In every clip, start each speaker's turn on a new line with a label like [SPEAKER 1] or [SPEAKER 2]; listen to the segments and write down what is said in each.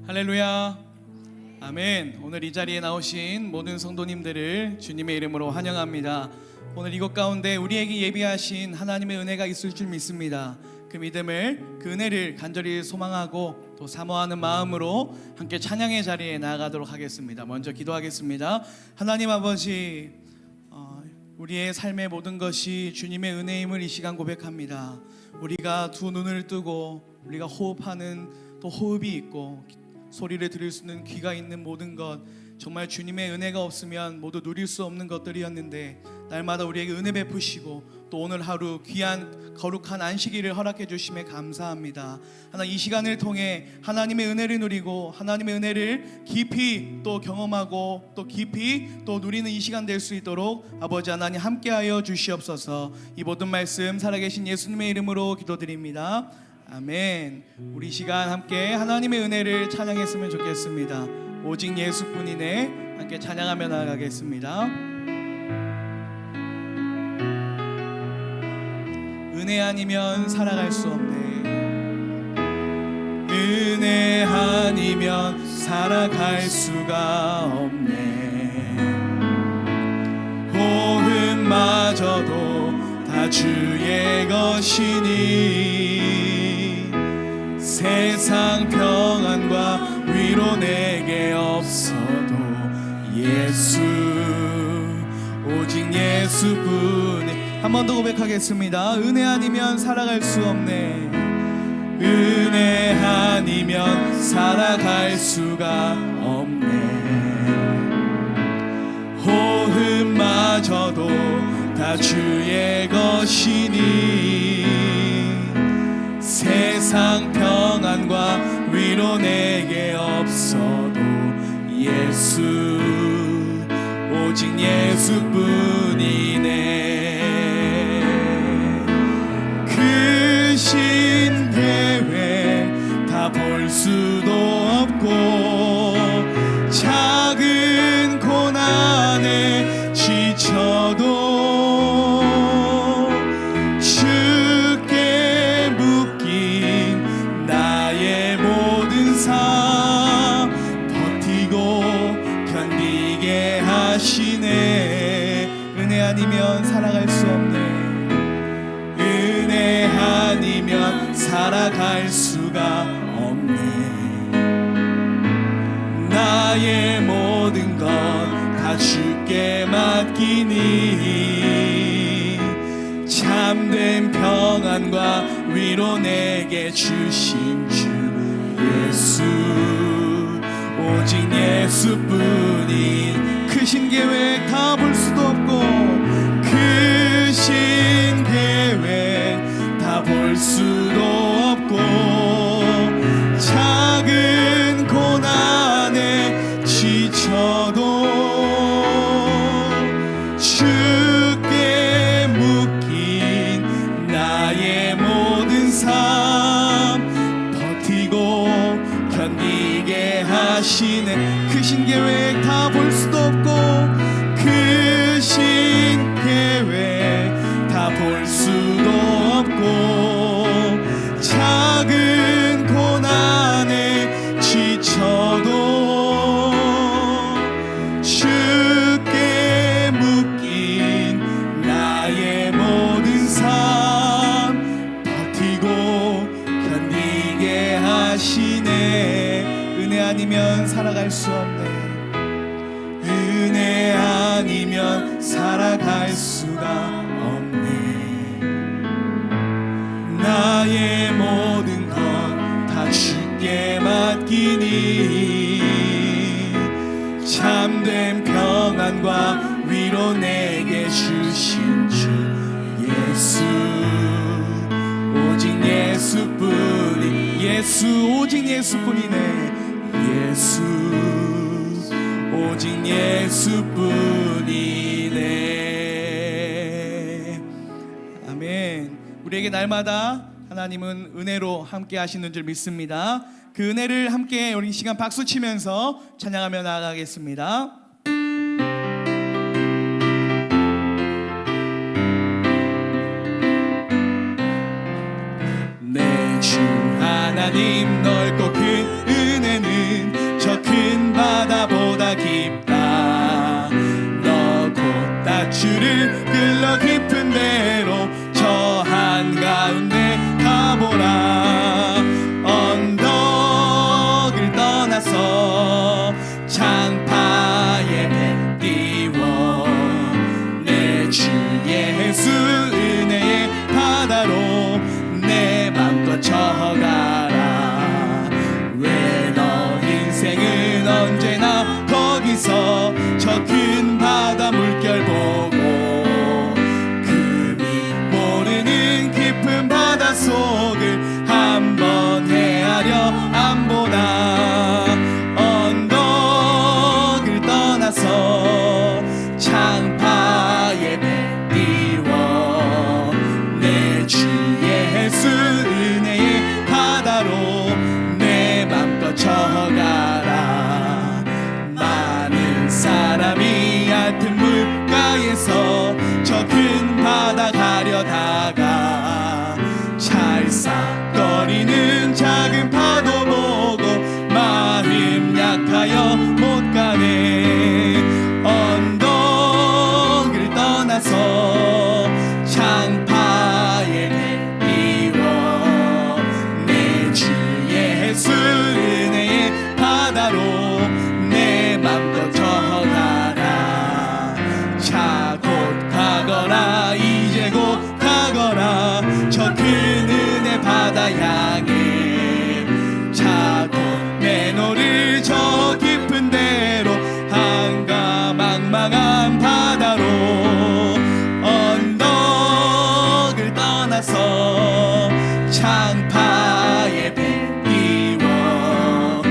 [SPEAKER 1] 할렐루야. 아멘. 오늘 이 자리에 나오신 모든 성도님들을 주님의 이름으로 환영합니다. 오늘 이곳 가운데 우리에게 예비하신 하나님의 은혜가 있을 줄 믿습니다. 그 믿음을, 그 은혜를 간절히 소망하고 또 사모하는 마음으로 함께 찬양의 자리에 나아가도록 하겠습니다. 먼저 기도하겠습니다. 하나님 아버지, 우리의 삶의 모든 것이 주님의 은혜임을 이 시간 고백합니다. 우리가 두 눈을 뜨고 우리가 호흡하는 또 호흡이 있고 소리를 들을 수 있는 귀가 있는 모든 것, 정말 주님의 은혜가 없으면 모두 누릴 수 없는 것들이었는데 날마다 우리에게 은혜 베푸시고 또 오늘 하루 귀한 거룩한 안식일을 허락해 주심에 감사합니다. 하나님, 이 시간을 통해 하나님의 은혜를 누리고 하나님의 은혜를 깊이 또 경험하고 또 깊이 또 누리는 이 시간 될 수 있도록 아버지 하나님 함께하여 주시옵소서. 이 모든 말씀 살아계신 예수님의 이름으로 기도드립니다. 아멘. 우리 시간 함께 하나님의 은혜를 찬양했으면 좋겠습니다. 오직 예수뿐이네. 함께 찬양하며 나아가겠습니다. 은혜 아니면 살아갈 수 없네. 은혜 아니면 살아갈 수가 없네. 호흡마저도 다 주의 것이니 세상 평안과 위로 내게 없어도 예수, 오직 예수뿐이. 한 번 더 고백하겠습니다. 은혜 아니면 살아갈 수 없네. 은혜 아니면 살아갈 수가 없네. 호흡마저도 다 주의 것이니 세상 평안과 위로 내게 없어도 예수, 오직 예수뿐이네. 크신 계획 다 볼 수도 없고 작은 고난에 지쳐도 주께 묶인 나의 모든 삶 버티고 견디게 하시네. 은혜 아니면 살아갈 수 없네. 은혜 아니면 살아갈 수가 없네. 나의 모든 것 다 주께 맡기니 참된 평안과 위로 내게 주신 주 예수, 오직 예수뿐인. 크신 계획 다 볼 수도 없고 크신 계획 다 볼 수도 없고 작은 고난에 지쳐도 주께 묶인 나의 모든 삶 버티고 견디게 하시네. 크신 계획 다 볼 수도 없고 크신 계획 다 볼 수도 없고 작은 고난에 지쳐도 주께 묶인 나의 모든 삶 버티고 견디게 하시네. 은혜 아니면 살아갈 수 없네. 은혜 아니면 살아갈 수가 없네. 나의 모든 것 다 주께 맡기니 참된 평안과 위로 내게 주신 주 예수, 오직 예수뿐이. 예수, 오직 예수뿐이네. 예수, 오직 예수뿐이네. 아멘. 우리에게 날마다 하나님은 은혜로 함께 하시는 줄 믿습니다. 그 은혜를 함께 우리 시간 박수 치면서 찬양하며 나아가겠습니다. 내 주 하나님 넓고 그 은혜는 달려다가 찰싹거리는 작은 파도 보고 마음 약하여 못 가네. 언덕을 떠나서 창파에 내비워 내 주 예수 은혜의 바다로 내 맘껏 저가라. 자 곧 가거라. 이제 곧 가거라. 저 큰 은혜 바다 향해. 자 곧 내노를 저 깊은 데로 한가 망망한 바다로 언덕을 떠나서 창파에 뱉기워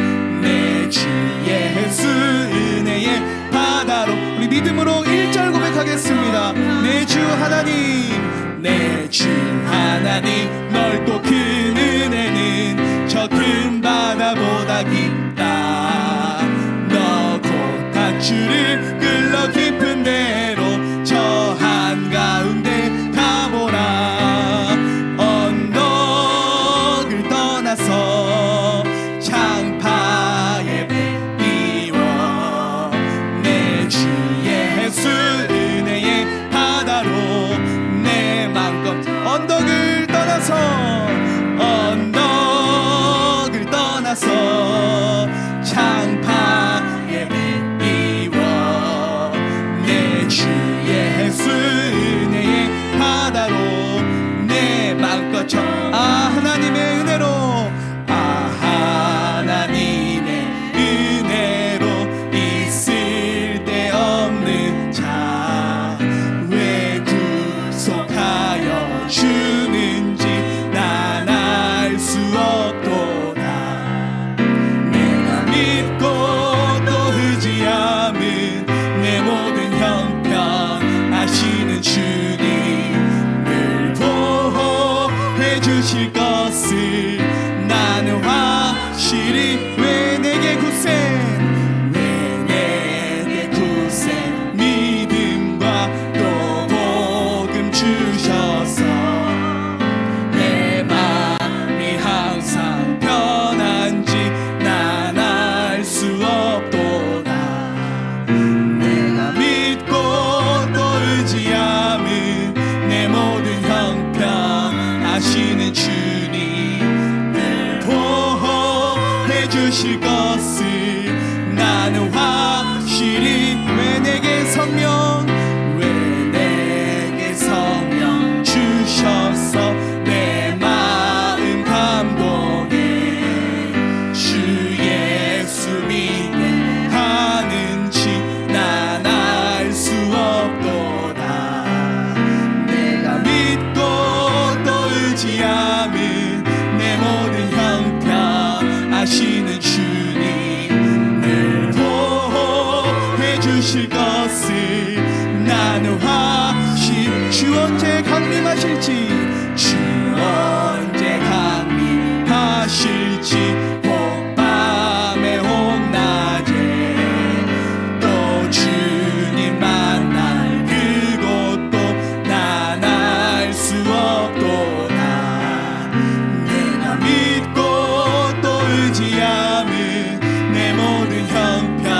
[SPEAKER 1] 내 주 예수 은혜의 바다로. 우리 믿음으로 1절 고백하겠습니다. 내 주 하나님, 내 주 하나님, 넓고 큰 은혜는 저 큰 바다보다 깊다. 너 곧 밧줄을 끌러 깊은 데로 저 한가운데 가보라. 언덕을 떠나서 창파에 뱉기워 내 주 예수 은혜의 바다로 내 맘껏. 언덕을 떠나서 언덕을 떠나서 창파에 뱉기워 내 주 예수 은혜의 바다로 내 맘껏 하나님의 은혜로 하나님의 은혜로 있을 데 없는 자 왜 구속하여 주는지 난 알 수 없도다. 내가 믿고 또 의지함은 내 모든 형편 아시는 주님을 보호해 주실 것을 나는 확실히. 왜 내게 구센, 왜 내게 구센 믿음과 또 복음 주셔서 내 마음이 항상 편한지 난 알 수 없도다. 내가 믿고 또 의지함은 내 모든 형편 아시는 주님을 보호해 주실 것을 나는 확실히. 왜 내게 성령, 왜 내게 성령 주셔서 내 마음 감동해 주 예수 믿게 하는지 난 알 수 없도다. 내가 믿고 또 의지함은 내 모든 형편 아시는 주님을 보호해 주실 것을 나는 확신. 주 언제 강림하실지, 주 언제 강림하실지 혹 밤에 혹 낮에 또 주님 만날 그곳도 난 알 수 없도다. 내가 믿고 또 의지함은 내 모든 형편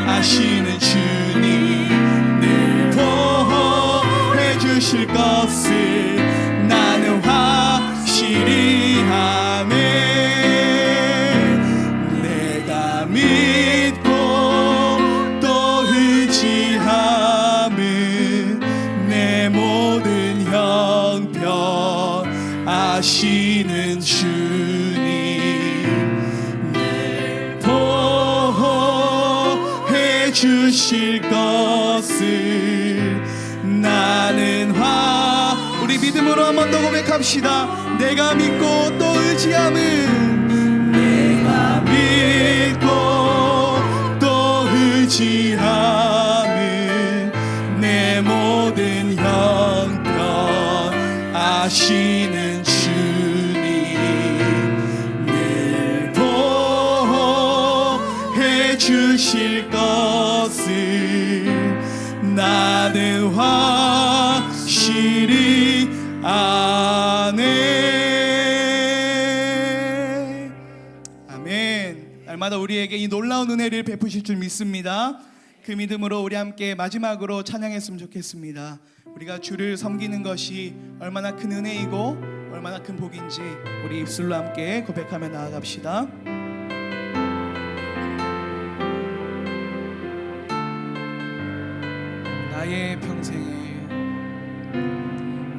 [SPEAKER 1] 아시는 주님을 보호해 주실 것을 나는 확실히 하네. 내가 믿고 또 의지함은 내 모든 형편 아시는 주님을 보호해 주실 것을 나는 우리 믿음으로 한 번 더 고백합시다. 내가 믿고 또 의지함은, 내가 믿고 또 의지함은 내 모든 형편 아시는 주님을 보호해 주실 것을 나는 확실히 안에. 아멘. 날마다 우리에게 이 놀라운 은혜를 베푸실 줄 믿습니다. 그 믿음으로 우리 함께 마지막으로 찬양했으면 좋겠습니다. 우리가 주를 섬기는 것이 얼마나 큰 은혜이고 얼마나 큰 복인지 우리 입술로 함께 고백하며 나아갑시다.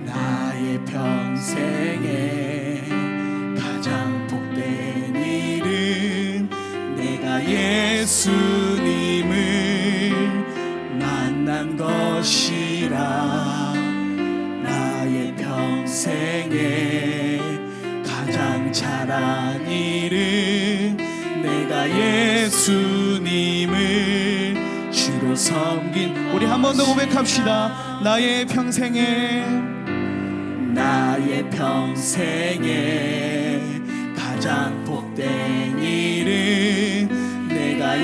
[SPEAKER 1] 나의 평생에 가장 복된 일은 내가 예수님을 만난 것이라. 나의 평생에 가장 잘한 일은 내가 예수님을 주로 섬긴. 우리 한 번 더 고백합시다. 나의 평생에 가장 복된 일은 내가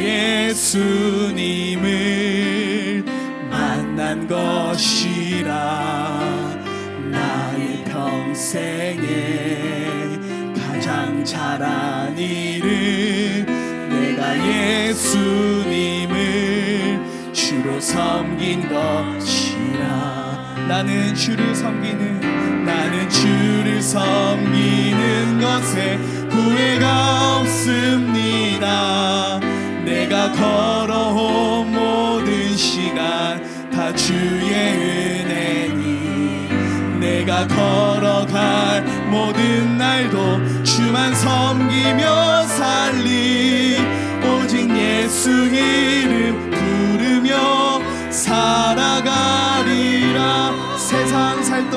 [SPEAKER 1] 예수님을 만난 것이라. 나의 평생에 가장 잘한 일은 내가 예수님을 주로 섬긴 것이라. 나는 주를 섬기는 것에 후회가 없습니다. 내가 걸어온 모든 시간 다 주의 은혜니. 내가 걸어갈 모든 날도 주만 섬기며 살리. 오직 예수 이름 부르며 살아가리라. 세상 살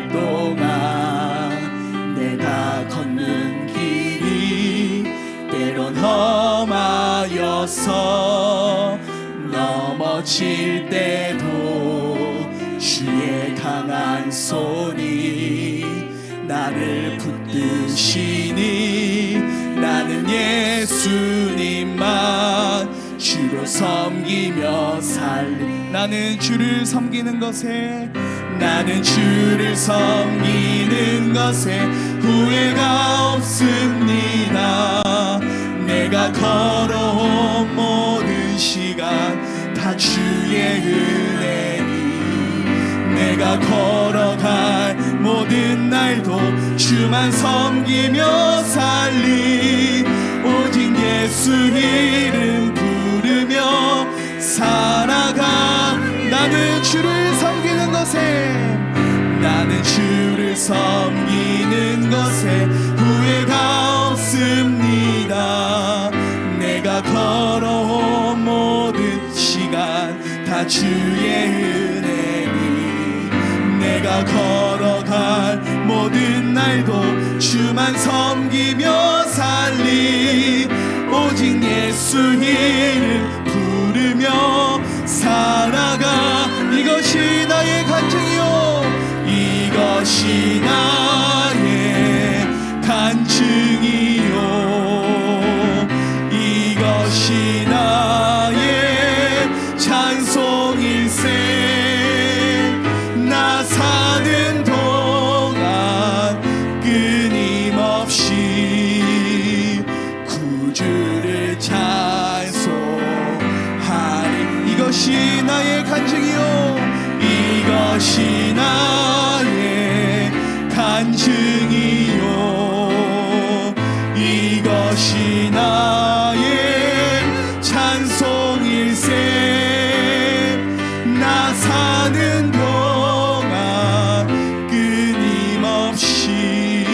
[SPEAKER 1] 동안 내가 걷는 길이 때론 험하여서 넘어질 때도 주의 강한 손이 나를 붙드시니. 나는 예수님만 주로 섬기며 살리. 나는 주를 섬기는 것에 후회가 없습니다. 내가 걸어온 모든 시간 다 주의 은혜니. 내가 걸어갈 모든 날도 주만 섬기며 살리. 오직 예수 이름 부르며 살아가. 나는 주를 섬기는 것에 후회가 없습니다. 내가 걸어온 모든 시간 다 주의 은혜니. 내가 걸어갈 모든 날도 주만 섬기며 살리. 오직 예수 이름 부르며 살아가. 이것이 나의 간증이요, 이것이 나의 간증이요, 이것이 나의 찬송일세. 나 사는 동안 끊임없이 구주를 찬송하리. 이것이 나의 간증이요, 이것이 나의 간증이요, 이것이 나의 찬송일세. 나 사는 동안 끊임없이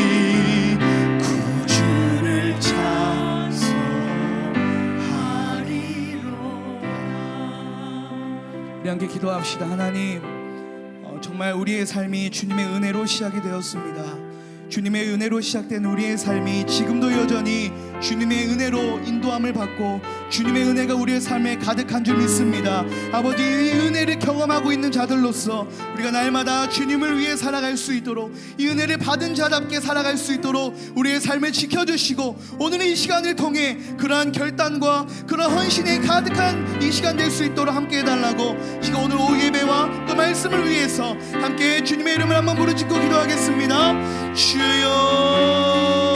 [SPEAKER 1] 구주를 찬송하리로다. 우리 함께 기도합시다. 하나님, 정말 우리의 삶이 주님의 은혜로 시작이 되었습니다. 주님의 은혜로 시작된 우리의 삶이 지금도 여전히 주님의 은혜로 인도함을 받고 주님의 은혜가 우리의 삶에 가득한 줄 믿습니다. 아버지, 이 은혜를 경험하고 있는 자들로서 우리가 날마다 주님을 위해 살아갈 수 있도록, 이 은혜를 받은 자답게 살아갈 수 있도록 우리의 삶을 지켜주시고, 오늘의 이 시간을 통해 그러한 결단과 그러한 헌신에 가득한 이 시간 될 수 있도록 함께 해달라고, 지금 오늘 오후 예배와 또 말씀을 위해서 함께 주님의 이름을 한번 부르짖고 기도하겠습니다. 주여,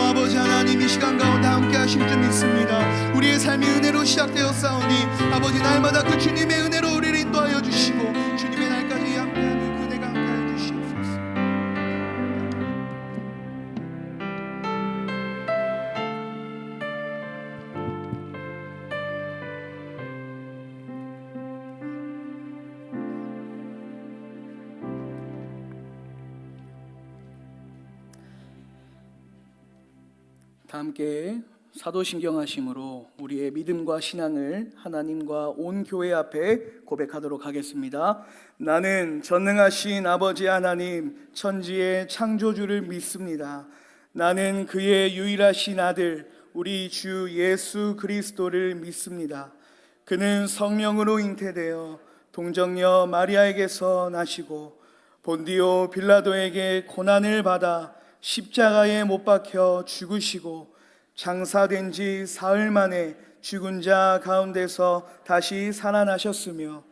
[SPEAKER 1] 아버지 하나님, 이 시간 가운데 함께 하실 줄 믿습니다. 우리의 삶이 은혜로 시작되었사오니 아버지, 날마다 그 주님의 은혜로 우리를 인도하여 주시고 주님의 날까지 함께하는 그 은혜가 함께하여 주시옵소서. 다 함께 사도신경하심으로 우리의 믿음과 신앙을 하나님과 온 교회 앞에 고백하도록 하겠습니다. 나는 전능하신 아버지 하나님, 천지의 창조주를 믿습니다. 나는 그의 유일하신 아들 우리 주 예수 그리스도를 믿습니다. 그는 성령으로 잉태되어 동정녀 마리아에게서 나시고 본디오 빌라도에게 고난을 받아 십자가에 못 박혀 죽으시고 장사된 지 사흘 만에 죽은 자 가운데서 다시 살아나셨으며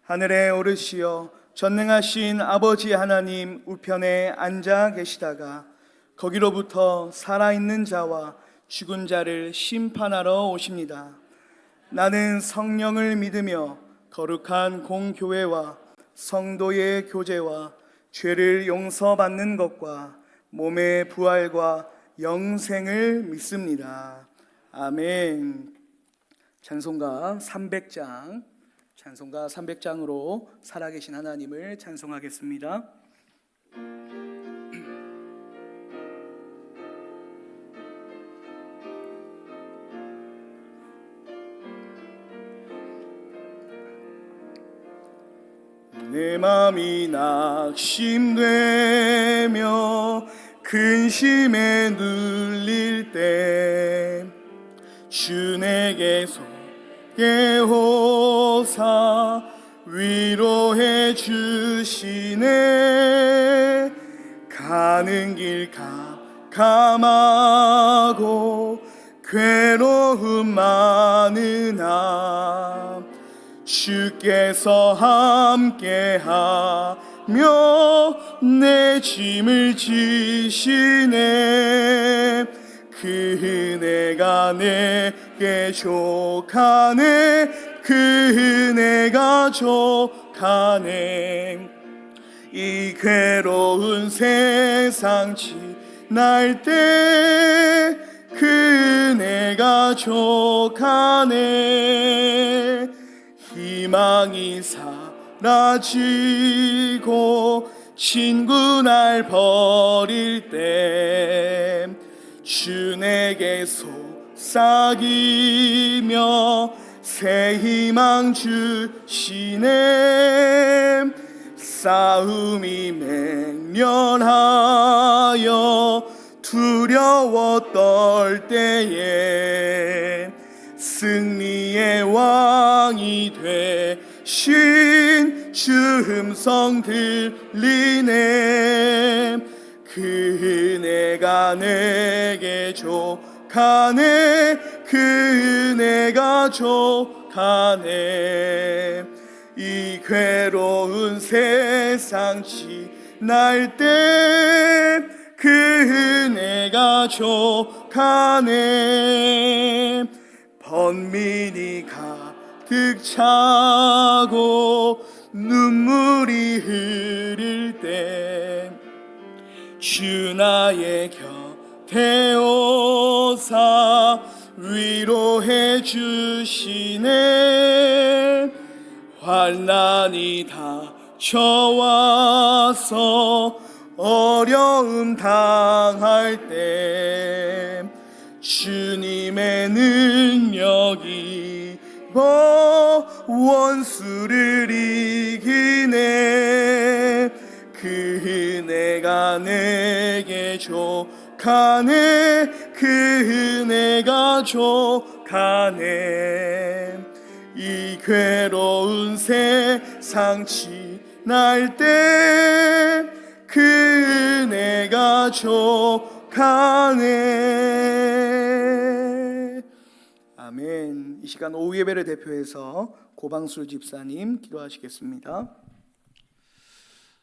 [SPEAKER 1] 하늘에 오르시어 전능하신 아버지 하나님 우편에 앉아 계시다가 거기로부터 살아있는 자와 죽은 자를 심판하러 오십니다. 나는 성령을 믿으며 거룩한 공교회와 성도의 교제와 죄를 용서받는 것과 몸의 부활과 영생을 믿습니다. 아멘. 찬송가 300장으로 살아계신 하나님을 찬송하겠습니다. 내 맘이 낙심되며 근심에 눌릴 때 주 내게서 깨호사 위로해 주시네. 가는 길 캄캄하고 괴로움 많으나 주께서 함께하며 내 짐을 지시네. 그 은혜가 내게 족하네. 그 은혜가 족하네. 이 괴로운 세상 지날 때 그 은혜가 족하네. 희망이 사라지고 친구 날 버릴 때 주 내게 속삭이며 새 희망 주시네. 싸움이 맹렬하여 두려워 떨 때에 승리의 왕이 되신 주 음성 들리네. 그 은혜가 내게 족하네. 그 은혜가 족하네. 이 괴로운 세상 지날 때 그 은혜가 족하네. 번민이 가득 차고 눈물이 흐를 때 주 나의 곁에 오사 위로해 주시네. 환난이 닥쳐와서 어려움 당할 때 주님의 능력이 원수를 이기네. 그 은혜가 내게 족하네. 그
[SPEAKER 2] 그 은혜가 족하네. 이 괴로운 세상 지날 때 그 은혜가 족하네. 아멘. 이 시간 오후 예배를 대표해서 고방술 집사님 기도하시겠습니다.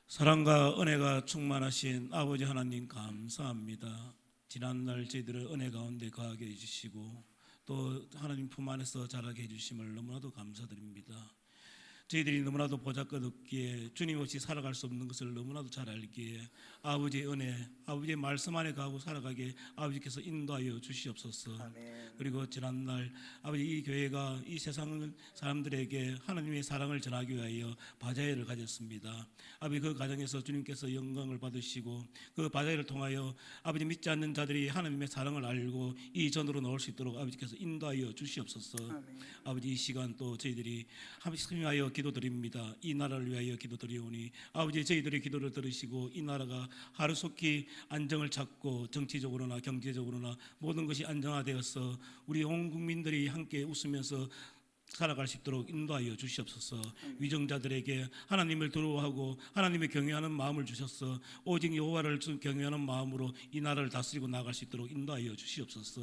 [SPEAKER 3] 사랑과 은혜가 충만하신 아버지 하나님 감사합니다. 지난날 저희들을 은혜 가운데 거하게 해주시고 또 하나님 품 안에서 자라게 해주심을 너무나도 감사드립니다. 저희들이 너무나도 보잘것없기에 주님 없이 살아갈 수 없는 것을 너무나도 잘 알기에 아버지의 은혜, 아버지의 말씀 안에 가고 살아가게 아버지께서 인도하여 주시옵소서.
[SPEAKER 2] 아멘.
[SPEAKER 3] 그리고 지난날 아버지 이 교회가 이 세상 사람들에게 하나님의 사랑을 전하기 위하여 바자회를 가졌습니다. 아버지 그 과정에서 주님께서 영광을 받으시고 그 바자회를 통하여 아버지 믿지 않는 자들이 하나님의 사랑을 알고 이 전으로 나올 수 있도록 아버지께서 인도하여 주시옵소서.
[SPEAKER 2] 아멘.
[SPEAKER 3] 아버지 이 시간 또 저희들이 하나님 위하여 기도드립니다. 이 나라를 위하여 기도드리오니 아버지 저희들의 기도를 들으시고 이 나라가 하루속히 안정을 찾고 정치적으로나 경제적으로나 모든 것이 안정화되어서 우리 온 국민들이 함께 웃으면서 살아갈 수 있도록 인도하여 주시옵소서. 위정자들에게 하나님을 두려워하고 하나님을 경외하는 마음을 주셔서 오직 여호와를 경외하는 마음으로 이 나라를 다스리고 나아갈 수 있도록 인도하여 주시옵소서.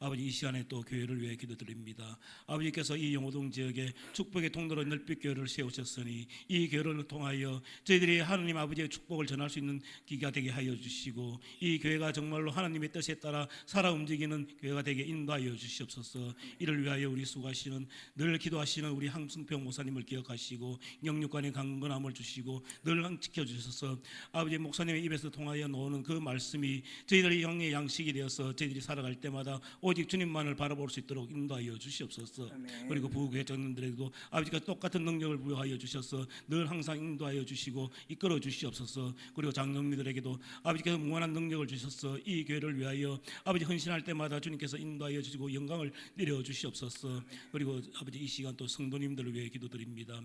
[SPEAKER 3] 아버지 이 시간에 또 교회를 위해 기도드립니다. 아버지께서 이 영호동 지역에 축복의 통로로 넓게 교회를 세우셨으니 이 교회를 통하여 저희들이 하나님 아버지의 축복을 전할 수 있는 기가 되게 하여 주시고 이 교회가 정말로 하나님의 뜻에 따라 살아 움직이는 교회가 되게 인도하여 주시옵소서. 이를 위하여 우리 수고하시는 늘 기도하시는 우리 황승평 목사님을 기억하시고 영육간의 강건함을 주시고 늘 지켜주셔서 아버지 목사님의 입에서 통하여 나오는 그 말씀이 저희들의 영의 양식이 되어서 저희들이 살아갈 때마다 오직 주님만을 바라볼 수 있도록 인도하여 주시옵소서.
[SPEAKER 2] 아멘.
[SPEAKER 3] 그리고 부교회 장로들에게도 아버지가 똑같은 능력을 부여하여 주셔서 늘 항상 인도하여 주시고 이끌어 주시옵소서. 그리고 장로님들에게도 아버지께서 무한한 능력을 주셔서 이 교회를 위하여 아버지 헌신할 때마다 주님께서 인도하여 주시고 영광을 내려 주시옵소서. 그리고 아버지 이 시간 또 성도님들을 위해 기도드립니다.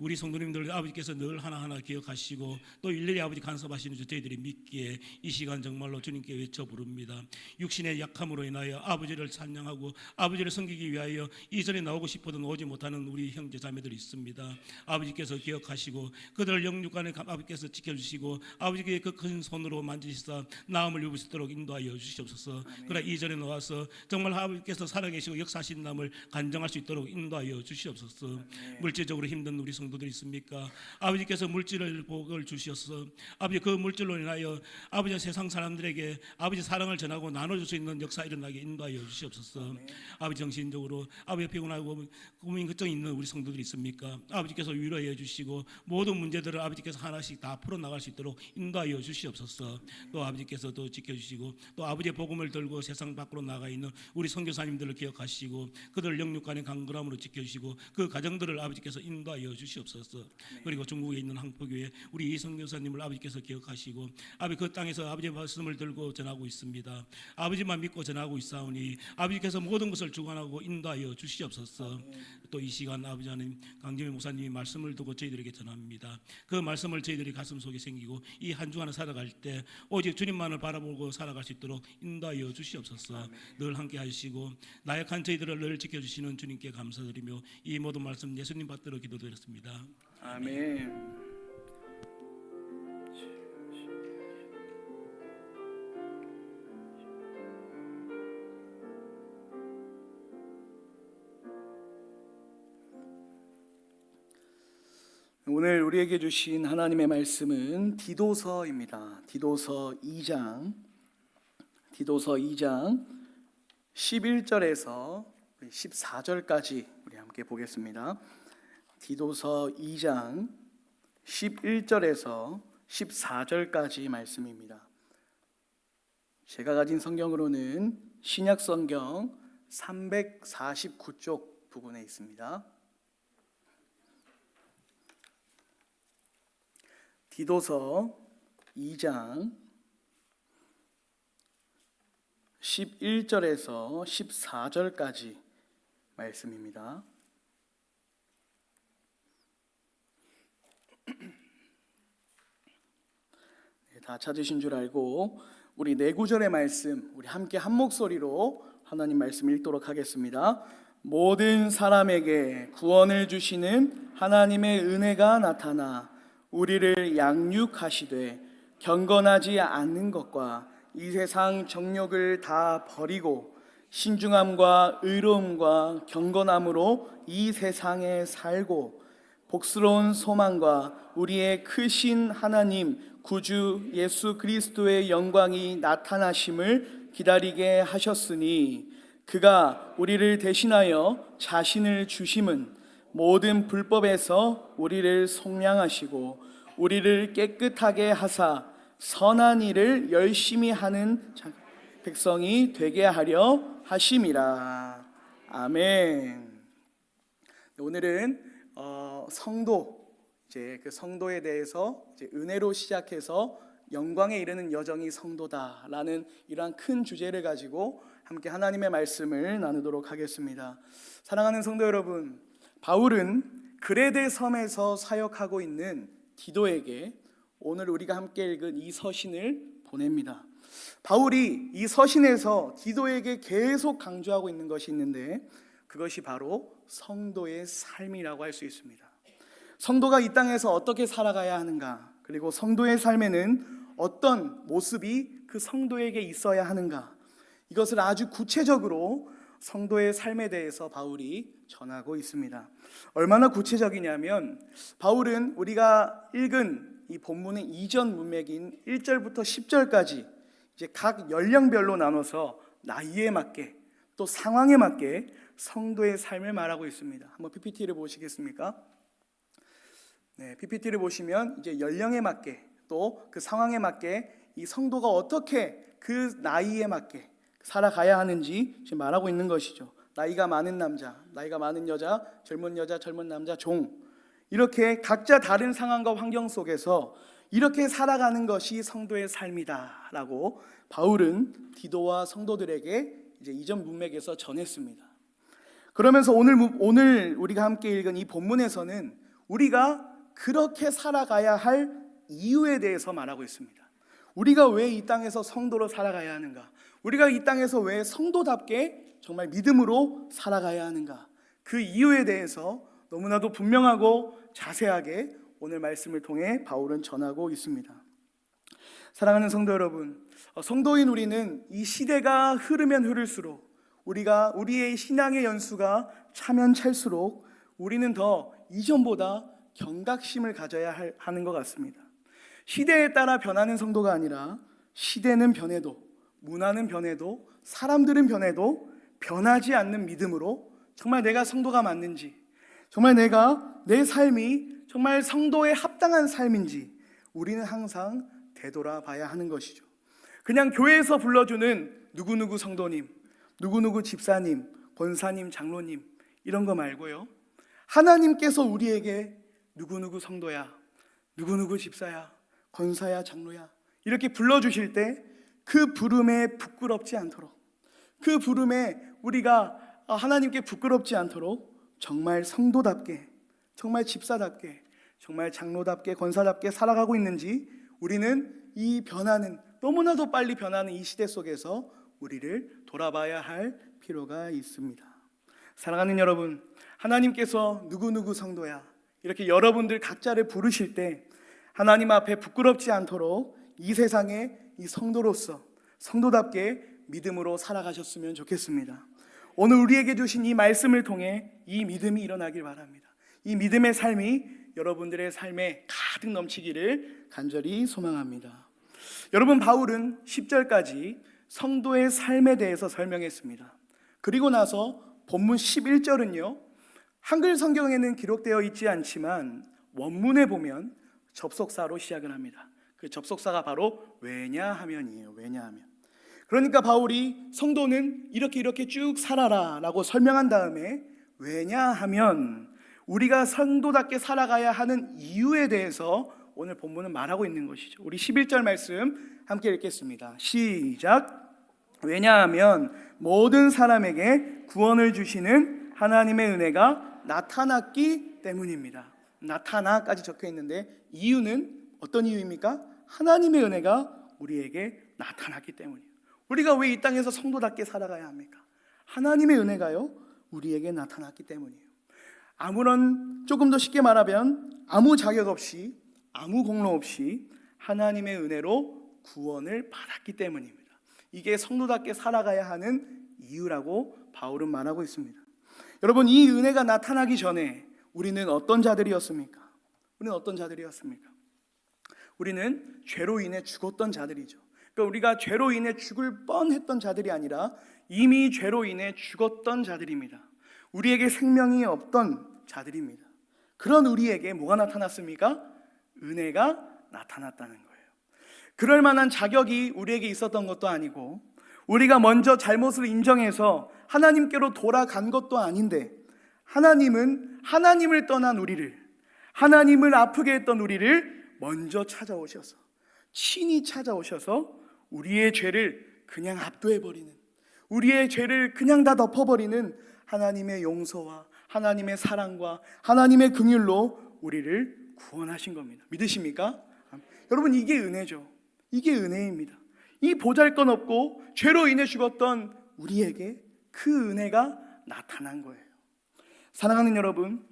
[SPEAKER 3] 우리 성도님들 아버지께서 늘 하나하나 기억하시고 또 일일이 아버지 간섭하시는 주 저희들이 믿기에 이 시간 정말로 주님께 외쳐 부릅니다. 육신의 약함으로 인하여 아버지를 찬양하고 아버지를 섬기기 위하여 이전에 나오고 싶어도 오지 못하는 우리 형제 자매들이 있습니다. 아버지께서 기억하시고 그들을 영육간에 아버지께서 지켜주시고 아버지께 그 큰 손으로 만지시사 나음을 입을 수 있도록 인도하여 주시옵소서. 그러나 이전에 나와서 정말 아버지께서 살아계시고 역사하신 남을 간정할 수 있도록 인도하여 주시옵소서. 물질적으로 힘든 우리 성도들이 있습니까? 아버지께서 물질을 복을 주셔서 아버지 그 물질로 인하여 아버지 세상 사람들에게 아버지 사랑을 전하고 나눠줄 수 있는 역사 일어나게 인도하여 주시옵소서. 아버지 정신적으로 아버지 피곤하고 고민 걱정이 있는 우리 성도들이 있습니까? 아버지께서 위로해 주시고 모든 문제들을 아버지께서 하나씩 다 풀어나갈 수 있도록 인도하여 주시옵소서. 또 아버지께서 또 지켜주시고 또 아버지의 복음을 들고 세상 밖으로 나가 있는 우리 선교사님들을 기억하시고 그들을 영육간의 강건함으로 지켜주시고 그 가정들을 아버지께서 인도하여 주시옵소서. 그리고 중국에 있는 항포교회 우리 이 선교사님을 아버지께서 기억하시고 아버지 그 땅에서 아버지의 말씀을 들고 전하고 있습니다. 아버지만 믿고 전하고 있사오니 아버지께서 모든 것을 주관하고 인도하여 주시옵소서. 또 이 시간 아버지 하나님 강재민 목사님이 말씀을 두고 저희들에게 전합니다. 그 말씀을 저희들이 가슴 속에 생기고 이 한 주간을 살아갈 때 오직 주님만을 바라보고 살아갈 수 있도록 인도하여 주시옵소서. 늘 함께 하시고 나약한 저희들을 늘 지켜주시는 주님께 감사드리며 이 모든 말씀 예수님 받들어 기도드렸습니다.
[SPEAKER 2] 아멘. 오늘 우리에게 주신 하나님의 말씀은 디도서입니다. 디도서 2장 11절에서 14절까지 우리 함께 보겠습니다. 디도서 2장 11절에서 14절까지 말씀입니다. 제가 가진 성경으로는 신약 성경 349쪽 부분에 있습니다. 디도서 2장 11절에서 14절까지 말씀입니다. 다 찾으신 줄 알고 우리 네 구절의 말씀 우리 함께 한 목소리로 하나님 말씀 읽도록 하겠습니다. 모든 사람에게 구원을 주시는 하나님의 은혜가 나타나 우리를 양육하시되 경건하지 않는 것과 이 세상 정욕을 다 버리고 신중함과 의로움과 경건함으로 이 세상에 살고 복스러운 소망과 우리의 크신 하나님 구주 예수 그리스도의 영광이 나타나심을 기다리게 하셨으니 그가 우리를 대신하여 자신을 주심은 모든 불법에서 우리를 속량하시고 우리를 깨끗하게 하사 선한 일을 열심히 하는 백성이 되게 하려 하심이라. 아멘. 오늘은 성도, 이제 그 성도에 대해서 이제 은혜로 시작해서 영광에 이르는 여정이 성도다라는 이러한 큰 주제를 가지고 함께 하나님의 말씀을 나누도록 하겠습니다. 사랑하는 성도 여러분, 바울은 그레데 섬에서 사역하고 있는 디도에게 오늘 우리가 함께 읽은 이 서신을 보냅니다. 바울이 이 서신에서 디도에게 계속 강조하고 있는 것이 있는데 그것이 바로 성도의 삶이라고 할 수 있습니다. 성도가 이 땅에서 어떻게 살아가야 하는가, 그리고 성도의 삶에는 어떤 모습이 그 성도에게 있어야 하는가, 이것을 아주 구체적으로 성도의 삶에 대해서 바울이 전하고 있습니다. 얼마나 구체적이냐면 바울은 우리가 읽은 이 본문의 이전 문맥인 1절부터 10절까지 이제 각 연령별로 나눠서 나이에 맞게 또 상황에 맞게 성도의 삶을 말하고 있습니다. 한번 PPT를 보시겠습니까? 네, PPT를 보시면 이제 연령에 맞게 또 그 상황에 맞게 이 성도가 어떻게 그 나이에 맞게 살아가야 하는지 지금 말하고 있는 것이죠. 나이가 많은 남자, 나이가 많은 여자, 젊은 남자, 종, 이렇게 각자 다른 상황과 환경 속에서 이렇게 살아가는 것이 성도의 삶이다라고 바울은 디도와 성도들에게 이제 이전 문맥에서 전했습니다. 그러면서 오늘 우리가 함께 읽은 이 본문에서는 우리가 그렇게 살아가야 할 이유에 대해서 말하고 있습니다. 우리가 왜 이 땅에서 성도로 살아가야 하는가? 우리가 이 땅에서 왜 성도답게 정말 믿음으로 살아가야 하는가? 그 이유에 대해서 너무나도 분명하고 자세하게 오늘 말씀을 통해 바울은 전하고 있습니다. 사랑하는 성도 여러분, 성도인 우리는 이 시대가 흐르면 흐를수록 우리의 신앙의 연수가 차면 찰수록 우리는 더 이전보다 경각심을 가져야 하는 것 같습니다. 시대에 따라 변하는 성도가 아니라 시대는 변해도, 문화는 변해도, 사람들은 변해도 변하지 않는 믿음으로 정말 내가 성도가 맞는지, 정말 내 삶이 정말 성도에 합당한 삶인지 우리는 항상 되돌아봐야 하는 것이죠. 그냥 교회에서 불러주는 누구누구 성도님, 누구누구 집사님, 권사님, 장로님 이런 거 말고요, 하나님께서 우리에게 누구누구 성도야, 누구누구 집사야, 권사야, 장로야 이렇게 불러주실 때 그 부름에 부끄럽지 않도록, 그 부름에 우리가 하나님께 부끄럽지 않도록 정말 성도답게, 정말 집사답게, 정말 장로답게, 권사답게 살아가고 있는지 우리는 이 변하는, 너무나도 빨리 변하는 이 시대 속에서 우리를 돌아봐야 할 필요가 있습니다. 사랑하는 여러분, 하나님께서 누구누구 성도야 이렇게 여러분들 각자를 부르실 때 하나님 앞에 부끄럽지 않도록 이 세상에 이 성도로서 성도답게 믿음으로 살아가셨으면 좋겠습니다. 오늘 우리에게 주신 이 말씀을 통해 이 믿음이 일어나길 바랍니다. 이 믿음의 삶이 여러분들의 삶에 가득 넘치기를 간절히 소망합니다. 여러분, 바울은 10절까지 성도의 삶에 대해서 설명했습니다. 그리고 나서 본문 11절은요, 한글 성경에는 기록되어 있지 않지만 원문에 보면 접속사로 시작을 합니다. 그 접속사가 바로 왜냐하면이에요. 왜냐하면. 그러니까 바울이 성도는 이렇게 쭉 살아라 라고 설명한 다음에 왜냐하면 우리가 성도답게 살아가야 하는 이유에 대해서 오늘 본문은 말하고 있는 것이죠. 우리 11절 말씀 함께 읽겠습니다. 시작. 왜냐하면 모든 사람에게 구원을 주시는 하나님의 은혜가 나타났기 때문입니다. 나타나까지 적혀 있는데 이유는 어떤 이유입니까? 하나님의 은혜가 우리에게 나타났기 때문이에요. 우리가 왜 이 땅에서 성도답게 살아가야 합니까? 하나님의 은혜가요 우리에게 나타났기 때문이에요. 아무런, 조금 더 쉽게 말하면 아무 자격 없이, 아무 공로 없이 하나님의 은혜로 구원을 받았기 때문입니다. 이게 성도답게 살아가야 하는 이유라고 바울은 말하고 있습니다. 여러분, 이 은혜가 나타나기 전에 우리는 어떤 자들이었습니까? 우리는 죄로 인해 죽었던 자들이죠. 그러니까 우리가 죄로 인해 죽을 뻔했던 자들이 아니라 이미 죄로 인해 죽었던 자들입니다. 우리에게 생명이 없던 자들입니다. 그런 우리에게 뭐가 나타났습니까? 은혜가 나타났다는 거예요. 그럴 만한 자격이 우리에게 있었던 것도 아니고, 우리가 먼저 잘못을 인정해서 하나님께로 돌아간 것도 아닌데, 하나님은 하나님을 떠난 우리를, 하나님을 아프게 했던 우리를 먼저 찾아오셔서, 친히 찾아오셔서 우리의 죄를 그냥 압도해버리는, 우리의 죄를 그냥 다 덮어버리는 하나님의 용서와 하나님의 사랑과 하나님의 긍휼로 우리를 구원하신 겁니다. 믿으십니까? 여러분, 이게 은혜죠. 이게 은혜입니다. 이 보잘것없고 죄로 인해 죽었던 우리에게 그 은혜가 나타난 거예요. 사랑하는 여러분,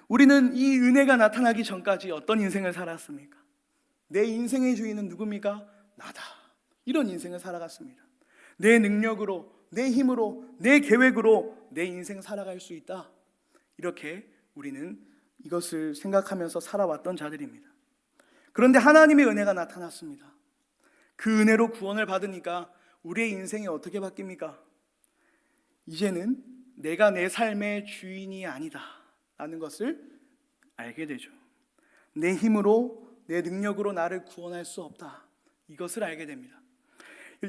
[SPEAKER 2] 우리는 이 은혜가 나타나기 전까지 어떤 인생을 살았습니까? 내 인생의 주인은 누굽니까? 나다. 이런 인생을 살아갔습니다. 내 능력으로, 내 힘으로, 내 계획으로 내 인생 살아갈 수 있다. 이렇게 우리는 이것을 생각하면서 살아왔던 자들입니다. 그런데 하나님의 은혜가 나타났습니다. 그 은혜로 구원을 받으니까 우리의 인생이 어떻게 바뀝니까? 이제는 내가 내 삶의 주인이 아니다 라는 것을 알게 되죠. 내 힘으로, 내 능력으로 나를 구원할 수 없다, 이것을 알게 됩니다.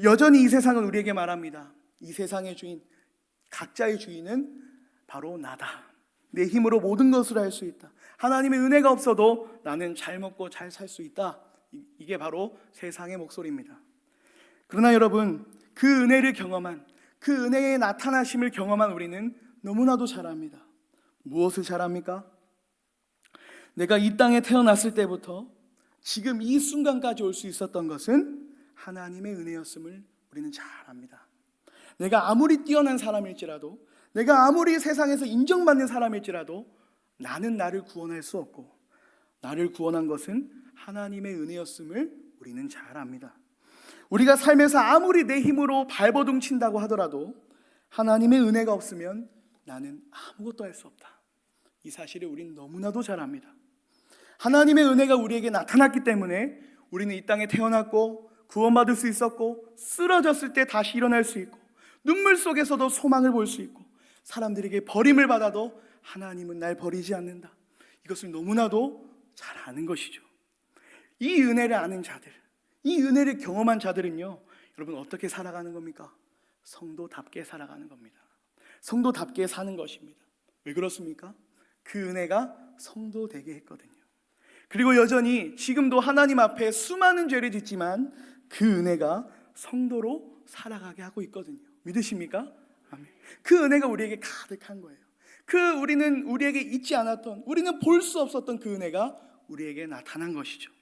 [SPEAKER 2] 여전히 이 세상은 우리에게 말합니다. 이 세상의 주인, 각자의 주인은 바로 나다. 내 힘으로 모든 것을 할 수 있다. 하나님의 은혜가 없어도 나는 잘 먹고 잘 살 수 있다. 이게 바로 세상의 목소리입니다. 그러나 여러분, 그 은혜를 경험한, 그 은혜의 나타나심을 경험한 우리는 너무나도 잘 압니다. 무엇을 잘 압니까? 내가 이 땅에 태어났을 때부터 지금 이 순간까지 올 수 있었던 것은 하나님의 은혜였음을 우리는 잘 압니다. 내가 아무리 뛰어난 사람일지라도, 내가 아무리 세상에서 인정받는 사람일지라도 나는 나를 구원할 수 없고, 나를 구원한 것은 하나님의 은혜였음을 우리는 잘 압니다. 우리가 삶에서 아무리 내 힘으로 발버둥 친다고 하더라도 하나님의 은혜가 없으면 나는 아무것도 할 수 없다. 이 사실을 우리는 너무나도 잘 압니다. 하나님의 은혜가 우리에게 나타났기 때문에 우리는 이 땅에 태어났고 구원받을 수 있었고, 쓰러졌을 때 다시 일어날 수 있고, 눈물 속에서도 소망을 볼 수 있고, 사람들에게 버림을 받아도 하나님은 날 버리지 않는다. 이것을 너무나도 잘 아는 것이죠. 이 은혜를 아는 자들, 이 은혜를 경험한 자들은요, 여러분 어떻게 살아가는 겁니까? 성도답게 살아가는 겁니다. 성도답게 사는 것입니다. 왜 그렇습니까? 그 은혜가 성도 되게 했거든요. 그리고 여전히 지금도 하나님 앞에 수많은 죄를 짓지만 그 은혜가 성도로 살아가게 하고 있거든요. 믿으십니까? 아멘. 그 은혜가 우리에게 가득한 거예요. 우리는 우리에게 있지 않았던, 우리는 볼 수 없었던 그 은혜가 우리에게 나타난 것이죠.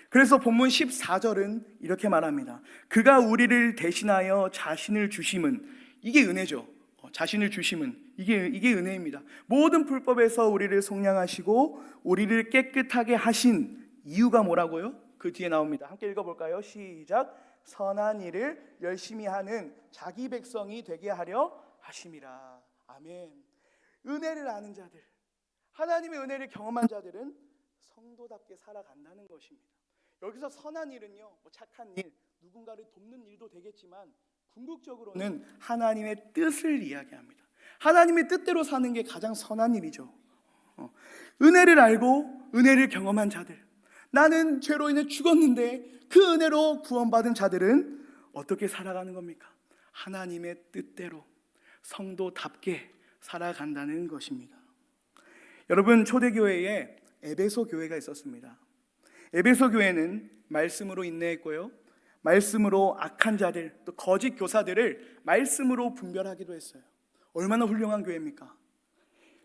[SPEAKER 2] 그래서 본문 14절은 이렇게 말합니다. 그가 우리를 대신하여 자신을 주심은, 이게 은혜죠. 자신을 주심은 이게 은혜입니다. 모든 불법에서 우리를 속량하시고 우리를 깨끗하게 하신 이유가 뭐라고요? 그 뒤에 나옵니다. 함께 읽어볼까요? 시작. 선한 일을 열심히 하는 자기 백성이 되게 하려 하심이라. 아멘. 은혜를 아는 자들, 하나님의 은혜를 경험한 자들은 성도답게 살아간다는 것입니다. 여기서 선한 일은요, 착한 일, 누군가를 돕는 일도 되겠지만 궁극적으로는 하나님의 뜻을 이야기합니다. 하나님의 뜻대로 사는 게 가장 선한 일이죠. 은혜를 알고 은혜를 경험한 자들, 나는 죄로 인해 죽었는데 그 은혜로 구원받은 자들은 어떻게 살아가는 겁니까? 하나님의 뜻대로 성도답게 살아간다는 것입니다. 여러분, 초대교회에 에베소 교회가 있었습니다. 에베소 교회는 말씀으로 인내했고요, 말씀으로 악한 자들, 또 거짓 교사들을 말씀으로 분별하기도 했어요. 얼마나 훌륭한 교회입니까?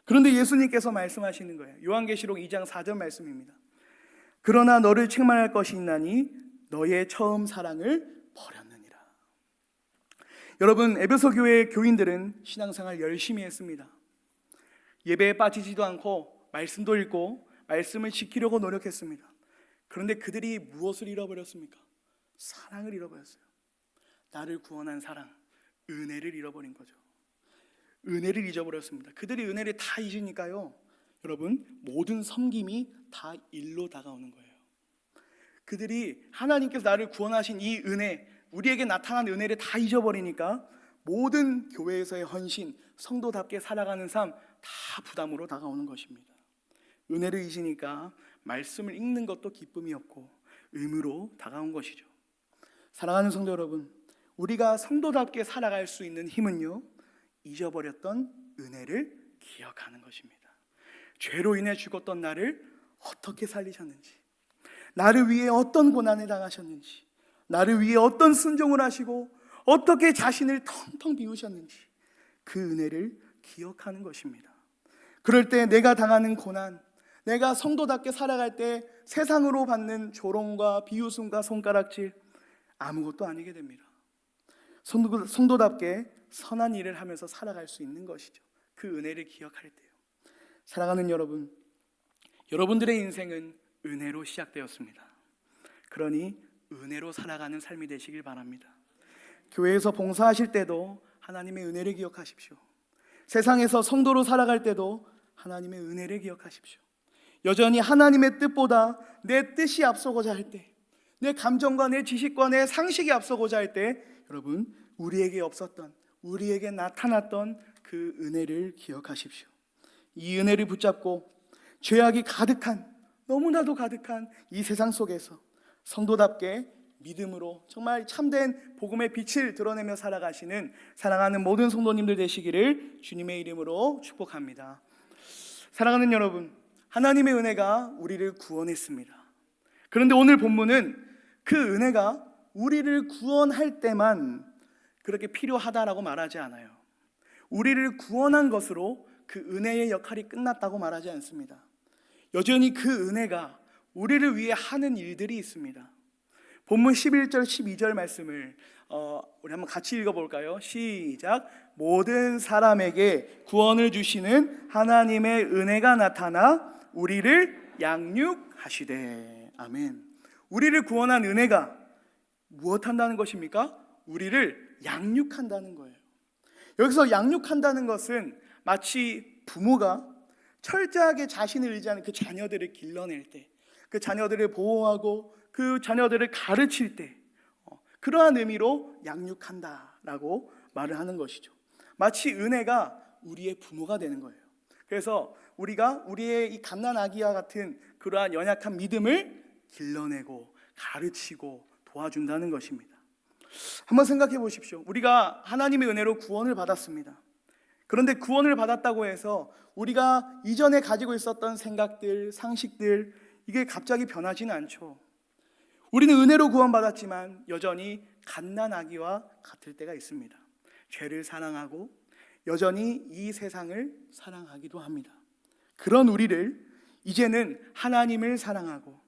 [SPEAKER 2] 그런데 예수님께서 말씀하시는 거예요. 요한계시록 2장 4절 말씀입니다. 그러나 너를 책망할 것이 있나니 너의 처음 사랑을 여러분, 에베소 교회 교인들은 신앙생활 열심히 했습니다. 예배에 빠지지도 않고 말씀도 읽고 말씀을 지키려고 노력했습니다. 그런데 그들이 무엇을 잃어버렸습니까? 사랑을 잃어버렸어요. 나를 구원한 사랑, 은혜를 잃어버린 거죠. 은혜를 잊어버렸습니다. 그들이 은혜를 다 잊으니까요, 여러분, 모든 섬김이 다 일로 다가오는 거예요. 그들이 하나님께서 나를 구원하신 이 은혜, 우리에게 나타난 은혜를 다 잊어버리니까 모든 교회에서의 헌신, 성도답게 살아가는 삶 다 부담으로 다가오는 것입니다. 은혜를 잊으니까 말씀을 읽는 것도 기쁨이 없고 의무로 다가온 것이죠. 사랑하는 성도 여러분, 우리가 성도답게 살아갈 수 있는 힘은요, 잊어버렸던 은혜를 기억하는 것입니다. 죄로 인해 죽었던 나를 어떻게 살리셨는지, 나를 위해 어떤 고난을 당하셨는지, 나를 위해 어떤 순종을 하시고 어떻게 자신을 텅텅 비우셨는지 그 은혜를 기억하는 것입니다. 그럴 때 내가 당하는 고난, 내가 성도답게 살아갈 때 세상으로 받는 조롱과 비웃음과 손가락질 아무것도 아니게 됩니다. 성도답게 선한 일을 하면서 살아갈 수 있는 것이죠. 그 은혜를 기억할 때요. 사랑하는 여러분, 여러분들의 인생은 은혜로 시작되었습니다. 그러니 은혜로 살아가는 삶이 되시길 바랍니다. 교회에서 봉사하실 때도 하나님의 은혜를 기억하십시오. 세상에서 성도로 살아갈 때도 하나님의 은혜를 기억하십시오. 여전히 하나님의 뜻보다 내 뜻이 앞서고자 할 때, 내 감정과 내 지식과 내 상식이 앞서고자 할 때, 여러분, 우리에게 없었던, 우리에게 나타났던 그 은혜를 기억하십시오. 이 은혜를 붙잡고 죄악이 가득한, 너무나도 가득한 이 세상 속에서 성도답게 믿음으로 정말 참된 복음의 빛을 드러내며 살아가시는 사랑하는 모든 성도님들 되시기를 주님의 이름으로 축복합니다. 사랑하는 여러분, 하나님의 은혜가 우리를 구원했습니다. 그런데 오늘 본문은 그 은혜가 우리를 구원할 때만 그렇게 필요하다라고 말하지 않아요. 우리를 구원한 것으로 그 은혜의 역할이 끝났다고 말하지 않습니다. 여전히 그 은혜가 우리를 위해 하는 일들이 있습니다. 본문 11절 12절 말씀을 우리 한번 같이 읽어볼까요? 시작. 모든 사람에게 구원을 주시는 하나님의 은혜가 나타나 우리를 양육하시되. 아멘. 우리를 구원한 은혜가 무엇 한다는 것입니까? 우리를 양육한다는 거예요. 여기서 양육한다는 것은 마치 부모가 철저하게 자신을 의지하는 그 자녀들을 길러낼 때, 그 자녀들을 보호하고 그 자녀들을 가르칠 때, 그러한 의미로 양육한다라고 말을 하는 것이죠. 마치 은혜가 우리의 부모가 되는 거예요. 그래서 우리가 우리의 이 갓난아기와 같은 그러한 연약한 믿음을 길러내고 가르치고 도와준다는 것입니다. 한번 생각해 보십시오. 우리가 하나님의 은혜로 구원을 받았습니다. 그런데 구원을 받았다고 해서 우리가 이전에 가지고 있었던 생각들, 상식들, 이게 갑자기 변하지는 않죠. 우리는 은혜로 구원받았지만 여전히 갓난아기와 같을 때가 있습니다. 죄를 사랑하고 여전히 이 세상을 사랑하기도 합니다. 그런 우리를 이제는 하나님을 사랑하고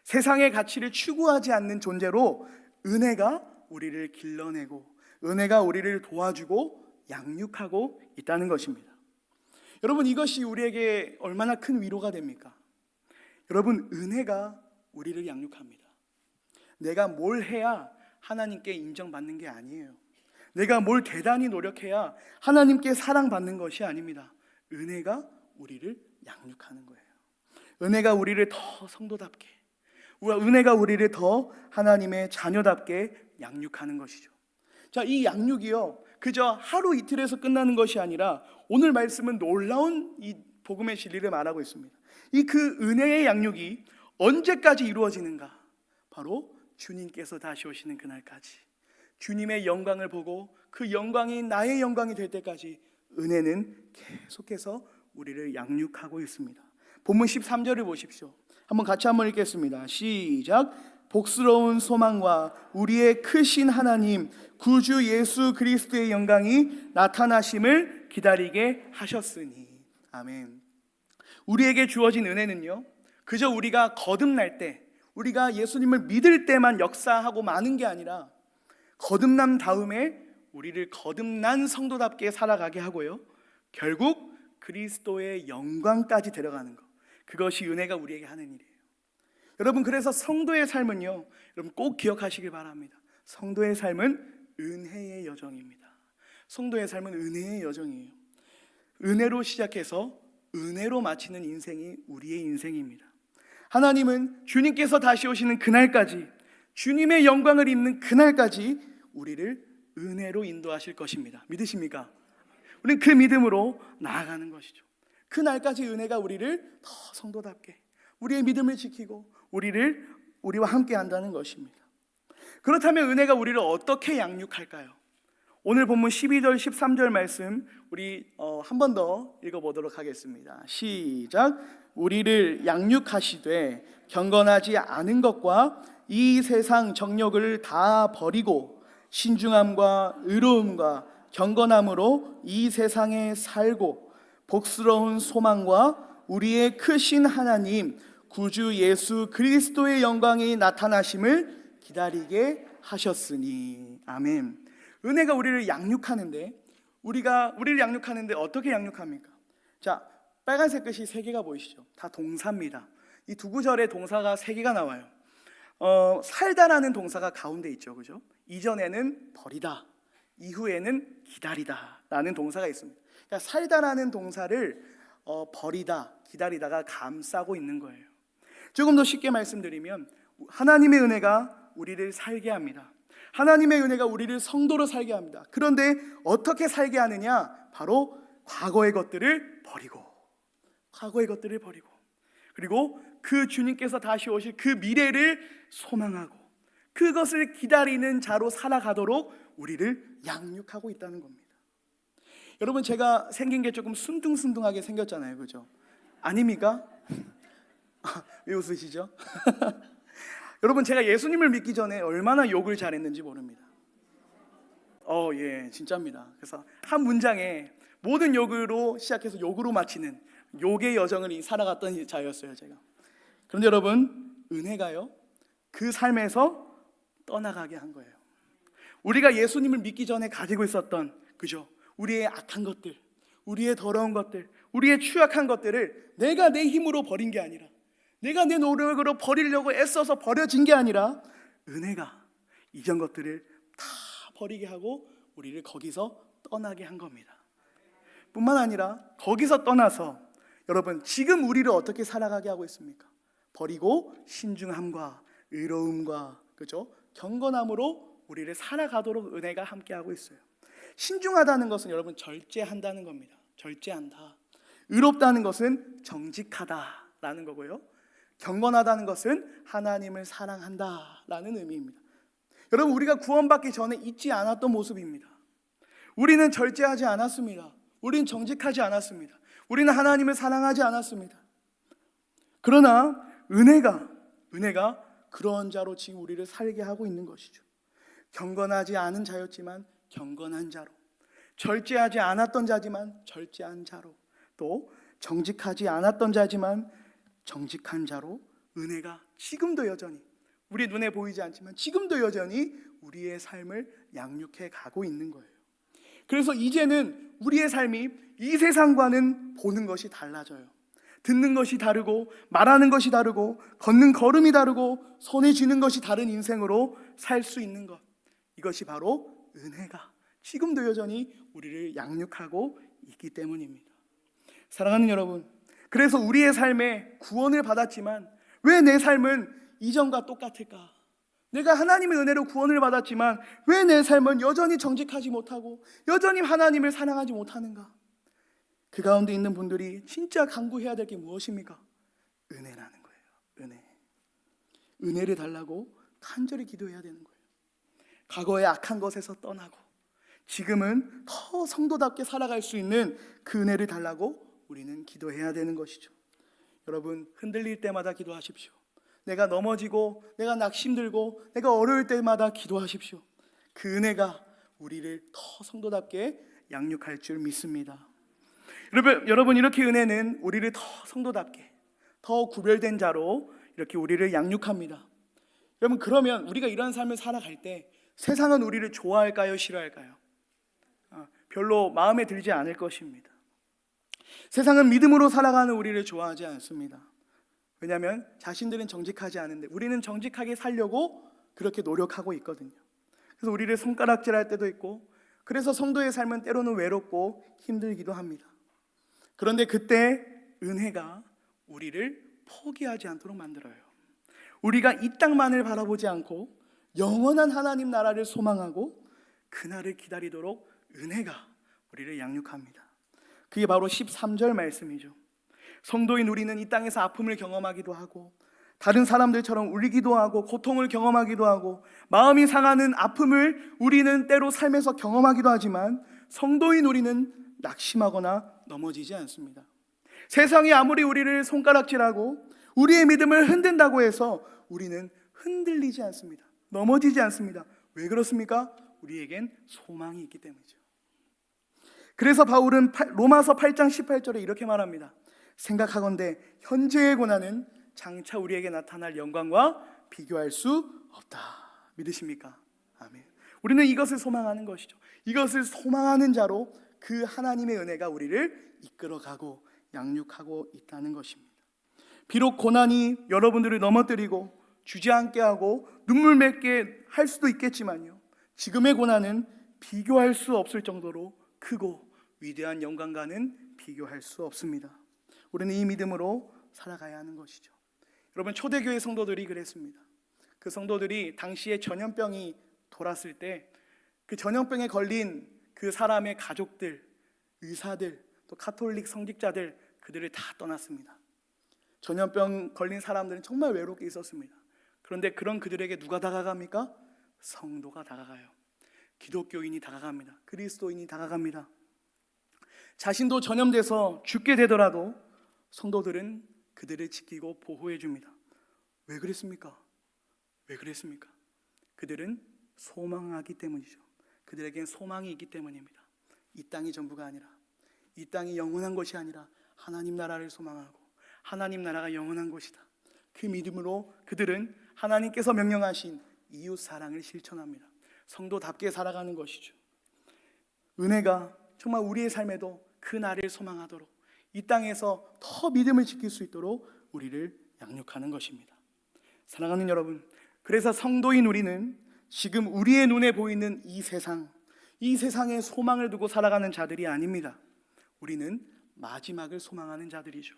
[SPEAKER 2] 세상의 가치를 추구하지 않는 존재로 은혜가 우리를 길러내고 은혜가 우리를 도와주고 양육하고 있다는 것입니다. 여러분, 이것이 우리에게 얼마나 큰 위로가 됩니까? 여러분, 은혜가 우리를 양육합니다. 내가 뭘 해야 하나님께 인정받는 게 아니에요. 내가 뭘 대단히 노력해야 하나님께 사랑받는 것이 아닙니다. 은혜가 우리를 양육하는 거예요. 은혜가 우리를 더 성도답게, 은혜가 우리를 더 하나님의 자녀답게 양육하는 것이죠. 자, 이 양육이요, 그저 하루 이틀에서 끝나는 것이 아니라 오늘 말씀은 놀라운 이 복음의 진리를 말하고 있습니다. 이 그 은혜의 양육이 언제까지 이루어지는가? 바로 주님께서 다시 오시는 그날까지, 주님의 영광을 보고 그 영광이 나의 영광이 될 때까지 은혜는 계속해서 우리를 양육하고 있습니다. 본문 13절을 보십시오. 같이 한번 읽겠습니다. 시작. 복스러운 소망과 우리의 크신 하나님 구주 예수 그리스도의 영광이 나타나심을 기다리게 하셨으니. 아멘. 우리에게 주어진 은혜는요, 그저 우리가 거듭날 때, 우리가 예수님을 믿을 때만 역사하고 마는 게 아니라 거듭남 다음에 우리를 거듭난 성도답게 살아가게 하고요, 결국 그리스도의 영광까지 데려가는 것, 그것이 은혜가 우리에게 하는 일이에요. 여러분, 그래서 성도의 삶은요, 여러분 꼭 기억하시길 바랍니다. 성도의 삶은 은혜의 여정입니다. 성도의 삶은 은혜의 여정이에요. 은혜로 시작해서 은혜로 마치는 인생이 우리의 인생입니다. 하나님은 주님께서 다시 오시는 그날까지, 주님의 영광을 입는 그날까지 우리를 은혜로 인도하실 것입니다. 믿으십니까? 우리는 그 믿음으로 나아가는 것이죠. 그날까지 은혜가 우리를 더 성도답게, 우리의 믿음을 지키고 우리와 함께 한다는 것입니다. 그렇다면 은혜가 우리를 어떻게 양육할까요? 오늘 본문 12절 13절 말씀 우리 한 번 더 읽어보도록 하겠습니다. 시작. 우리를 양육하시되 경건하지 않은 것과 이 세상 정욕을 다 버리고 신중함과 의로움과 경건함으로 이 세상에 살고 복스러운 소망과 우리의 크신 하나님 구주 예수 그리스도의 영광이 나타나심을 기다리게 하셨으니. 아멘. 은혜가 우리를 양육하는데, 우리를 양육하는데 어떻게 양육합니까? 자, 빨간색 끝이 3개가 보이시죠? 다 동사입니다. 이 두 구절에 동사가 3개가 나와요. 살다라는 동사가 가운데 있죠, 그죠? 이전에는 버리다, 이후에는 기다리다 라는 동사가 있습니다. 그러니까 살다라는 동사를 버리다, 기다리다가 감싸고 있는 거예요. 조금 더 쉽게 말씀드리면 하나님의 은혜가 우리를 살게 합니다. 하나님의 은혜가 우리를 성도로 살게 합니다. 그런데 어떻게 살게 하느냐? 바로 과거의 것들을 버리고, 그리고 그 주님께서 다시 오실 그 미래를 소망하고 그것을 기다리는 자로 살아가도록 우리를 양육하고 있다는 겁니다. 여러분, 제가 생긴 게 조금 순둥순둥하게 생겼잖아요, 그죠? 아닙니까? 왜 웃으시죠? 여러분, 제가 예수님을 믿기 전에 얼마나 욕을 잘했는지 모릅니다. 예, 진짜입니다. 그래서 한 문장에 모든 욕으로 시작해서 욕으로 마치는 욕의 여정을 살아갔던 자였어요, 제가. 그런데 여러분, 은혜가요, 그 삶에서 떠나가게 한 거예요. 우리가 예수님을 믿기 전에 가지고 있었던, 그죠? 우리의 악한 것들, 우리의 더러운 것들, 우리의 취약한 것들을 내가 내 힘으로 버린 게 아니라, 내가 내 노력으로 버리려고 애써서 버려진 게 아니라 은혜가 이전 것들을 다 버리게 하고 우리를 거기서 떠나게 한 겁니다. 뿐만 아니라 거기서 떠나서 여러분, 지금 우리를 어떻게 살아가게 하고 있습니까? 버리고 신중함과 의로움과, 그죠? 경건함으로 우리를 살아가도록 은혜가 함께하고 있어요. 신중하다는 것은 여러분 절제한다는 겁니다. 절제한다. 의롭다는 것은 정직하다라는 거고요. 경건하다는 것은 하나님을 사랑한다라는 의미입니다. 여러분, 우리가 구원받기 전에 잊지 않았던 모습입니다. 우리는 절제하지 않았습니다. 우리는 정직하지 않았습니다. 우리는 하나님을 사랑하지 않았습니다. 그러나 은혜가 그런 자로 지금 우리를 살게 하고 있는 것이죠. 경건하지 않은 자였지만 경건한 자로, 절제하지 않았던 자지만 절제한 자로, 또 정직하지 않았던 자지만 정직한 자로 은혜가 지금도 여전히, 우리 눈에 보이지 않지만 지금도 여전히 우리의 삶을 양육해 가고 있는 거예요. 그래서 이제는 우리의 삶이 이 세상과는 보는 것이 달라져요. 듣는 것이 다르고, 말하는 것이 다르고, 걷는 걸음이 다르고, 손에 쥐는 것이 다른 인생으로 살 수 있는 것, 이것이 바로 은혜가 지금도 여전히 우리를 양육하고 있기 때문입니다. 사랑하는 여러분, 그래서 우리의 삶에 구원을 받았지만 왜 내 삶은 이전과 똑같을까? 내가 하나님의 은혜로 구원을 받았지만 왜 내 삶은 여전히 정직하지 못하고 여전히 하나님을 사랑하지 못하는가? 그 가운데 있는 분들이 진짜 간구해야 될 게 무엇입니까? 은혜라는 거예요. 은혜를 달라고 간절히 기도해야 되는 거예요. 과거의 악한 것에서 떠나고 지금은 더 성도답게 살아갈 수 있는 그 은혜를 달라고 우리는 기도해야 되는 것이죠. 여러분, 흔들릴 때마다 기도하십시오. 내가 넘어지고 내가 낙심들고 내가 어려울 때마다 기도하십시오. 그 은혜가 우리를 더 성도답게 양육할 줄 믿습니다. 여러분, 이렇게 은혜는 우리를 더 성도답게, 더 구별된 자로 이렇게 우리를 양육합니다. 여러분, 그러면 우리가 이런 삶을 살아갈 때 세상은 우리를 좋아할까요? 싫어할까요? 별로 마음에 들지 않을 것입니다. 세상은 믿음으로 살아가는 우리를 좋아하지 않습니다. 왜냐하면 자신들은 정직하지 않은데 우리는 정직하게 살려고 그렇게 노력하고 있거든요. 그래서 우리를 손가락질할 때도 있고, 그래서 성도의 삶은 때로는 외롭고 힘들기도 합니다. 그런데 그때 은혜가 우리를 포기하지 않도록 만들어요. 우리가 이 땅만을 바라보지 않고 영원한 하나님 나라를 소망하고 그날을 기다리도록 은혜가 우리를 양육합니다. 그게 바로 13절 말씀이죠. 성도인 우리는 이 땅에서 아픔을 경험하기도 하고 다른 사람들처럼 울기도 하고 고통을 경험하기도 하고 마음이 상하는 아픔을 우리는 때로 삶에서 경험하기도 하지만 성도인 우리는 낙심하거나 넘어지지 않습니다. 세상이 아무리 우리를 손가락질하고 우리의 믿음을 흔든다고 해서 우리는 흔들리지 않습니다. 넘어지지 않습니다. 왜 그렇습니까? 우리에겐 소망이 있기 때문이죠. 그래서 바울은 로마서 8장 18절에 이렇게 말합니다. 생각하건대 현재의 고난은 장차 우리에게 나타날 영광과 비교할 수 없다. 믿으십니까? 아멘. 우리는 이것을 소망하는 것이죠. 이것을 소망하는 자로 그 하나님의 은혜가 우리를 이끌어가고 양육하고 있다는 것입니다. 비록 고난이 여러분들을 넘어뜨리고 주저앉게 하고 눈물 맺게 할 수도 있겠지만요, 지금의 고난은 비교할 수 없을 정도로 크고 위대한 영광과는 비교할 수 없습니다. 우리는 이 믿음으로 살아가야 하는 것이죠. 여러분, 초대교회 성도들이 그랬습니다. 그 성도들이 당시에 전염병이 돌았을 때 그 전염병에 걸린 그 사람의 가족들, 의사들, 또 가톨릭 성직자들, 그들을 다 떠났습니다. 전염병 걸린 사람들은 정말 외롭게 있었습니다. 그런데 그런 그들에게 누가 다가갑니까? 성도가 다가가요. 기독교인이 다가갑니다. 그리스도인이 다가갑니다. 자신도 전염돼서 죽게 되더라도 성도들은 그들을 지키고 보호해 줍니다. 왜 그랬습니까? 왜 그랬습니까? 그들은 소망하기 때문이죠. 그들에겐 소망이 있기 때문입니다. 이 땅이 전부가 아니라, 이 땅이 영원한 것이 아니라 하나님 나라를 소망하고 하나님 나라가 영원한 것이다. 그 믿음으로 그들은 하나님께서 명령하신 이웃 사랑을 실천합니다. 성도답게 살아가는 것이죠. 은혜가 정말 우리의 삶에도 그 날을 소망하도록, 이 땅에서 더 믿음을 지킬 수 있도록 우리를 양육하는 것입니다. 사랑하는 여러분, 그래서 성도인 우리는 지금 우리의 눈에 보이는 이 세상에 소망을 두고 살아가는 자들이 아닙니다. 우리는 마지막을 소망하는 자들이죠.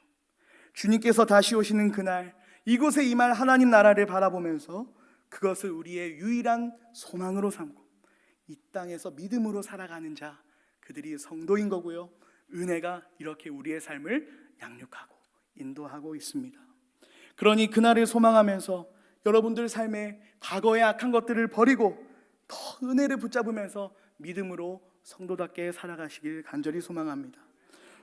[SPEAKER 2] 주님께서 다시 오시는 그날, 이곳에 임할 하나님 나라를 바라보면서 그것을 우리의 유일한 소망으로 삼고 이 땅에서 믿음으로 살아가는 자, 그들이 성도인 거고요. 은혜가 이렇게 우리의 삶을 양육하고 인도하고 있습니다. 그러니 그날을 소망하면서 여러분들 삶에 과거의 악한 것들을 버리고 더 은혜를 붙잡으면서 믿음으로 성도답게 살아가시길 간절히 소망합니다.